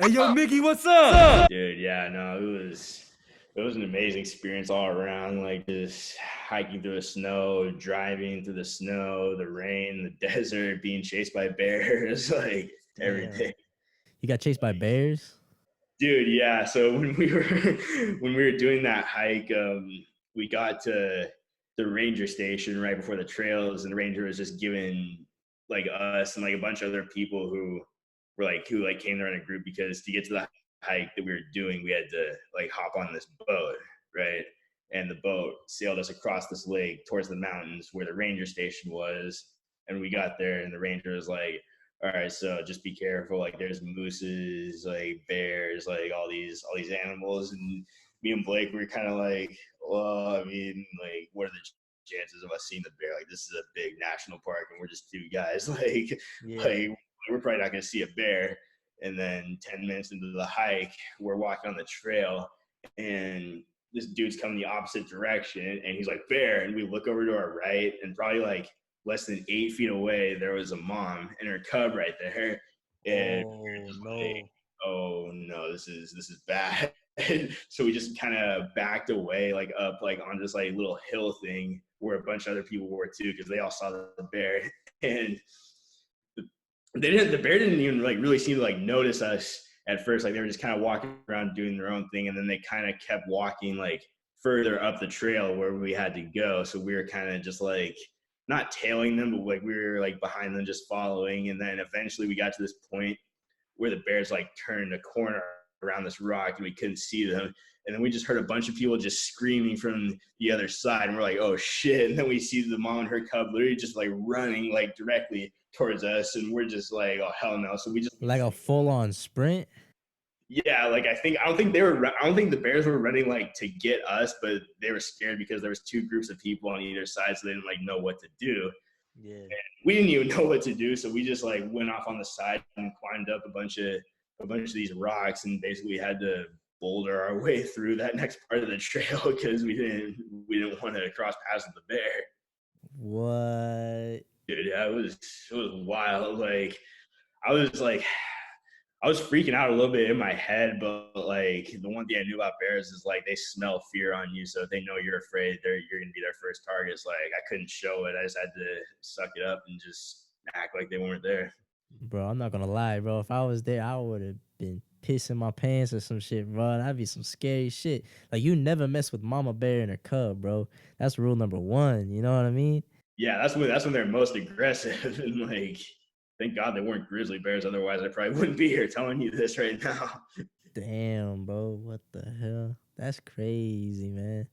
Hey, yo, Mickey, what's up? Dude, yeah, no, it was an amazing experience all around. Like just hiking through the snow, driving through the snow, the rain, the desert, being chased by bears, like Damn. everything. You got chased by bears? Dude, yeah. So when we were when we were doing that hike, we got to the ranger station right before the trails, and the ranger was just giving like us and like a bunch of other people who came there in a group because to get to the hike that we were doing, we had to like hop on this boat, right? And the boat sailed us across this lake towards the mountains where the ranger station was. And we got there, and the ranger was like, all right, so just be careful. Like there's mooses, like bears, like all these animals. And me and Blake were kind of like, well, I mean, like, what are the chances of us seeing the bear? Like this is a big national park, and we're just two guys. Yeah. Like we're probably not gonna see a bear. And then 10 minutes into the hike, we're walking on the trail, and this dude's coming the opposite direction, and he's like bear, and we look over to our right, and probably like less than 8 feet away, there was a mom and her cub right there. And we were Oh, just like, no. oh no, this is bad. So we just kind of backed away, like up, like on this like little hill thing where a bunch of other people were too, because they all saw the bear. And the bear didn't even like really seem to like notice us at first. Like they were just kind of walking around doing their own thing, and then they kind of kept walking like further up the trail where we had to go. So we were kind of just like not tailing them, but like we were like behind them, just following. And then eventually we got to this point where the bears like turned a corner around this rock, and we couldn't see them. And then we just heard a bunch of people just screaming from the other side, and we're like, oh shit. And then we see the mom and her cub literally just like running like directly towards us, and we're just like, oh hell no. So we just, Like a full-on sprint? yeah, like I don't think the bears were running like to get us, but they were scared because there was two groups of people on either side, so they didn't like know what to do. Yeah. We didn't even know what to do, so we just like went off on the side and climbed up a bunch of these rocks, and basically had to boulder our way through that next part of the trail because we didn't want to cross paths with the bear. What? Dude, yeah, it was wild. Like I was like I was freaking out a little bit in my head, but like the one thing I knew about bears is like they smell fear on you, so if they know you're afraid, you're gonna be their first targets. Like I couldn't show it; I just had to suck it up and just act like they weren't there. Bro, I'm not gonna lie, bro. If I was there, I would have been pissing my pants or some shit, bro. That'd be some scary shit. Like, you never mess with mama bear and her cub, bro. That's rule number one. You know what I mean? Yeah, that's when they're most aggressive, and like thank God they weren't grizzly bears. Otherwise, I probably wouldn't be here telling you this right now. Damn, bro. What the hell? That's crazy, man.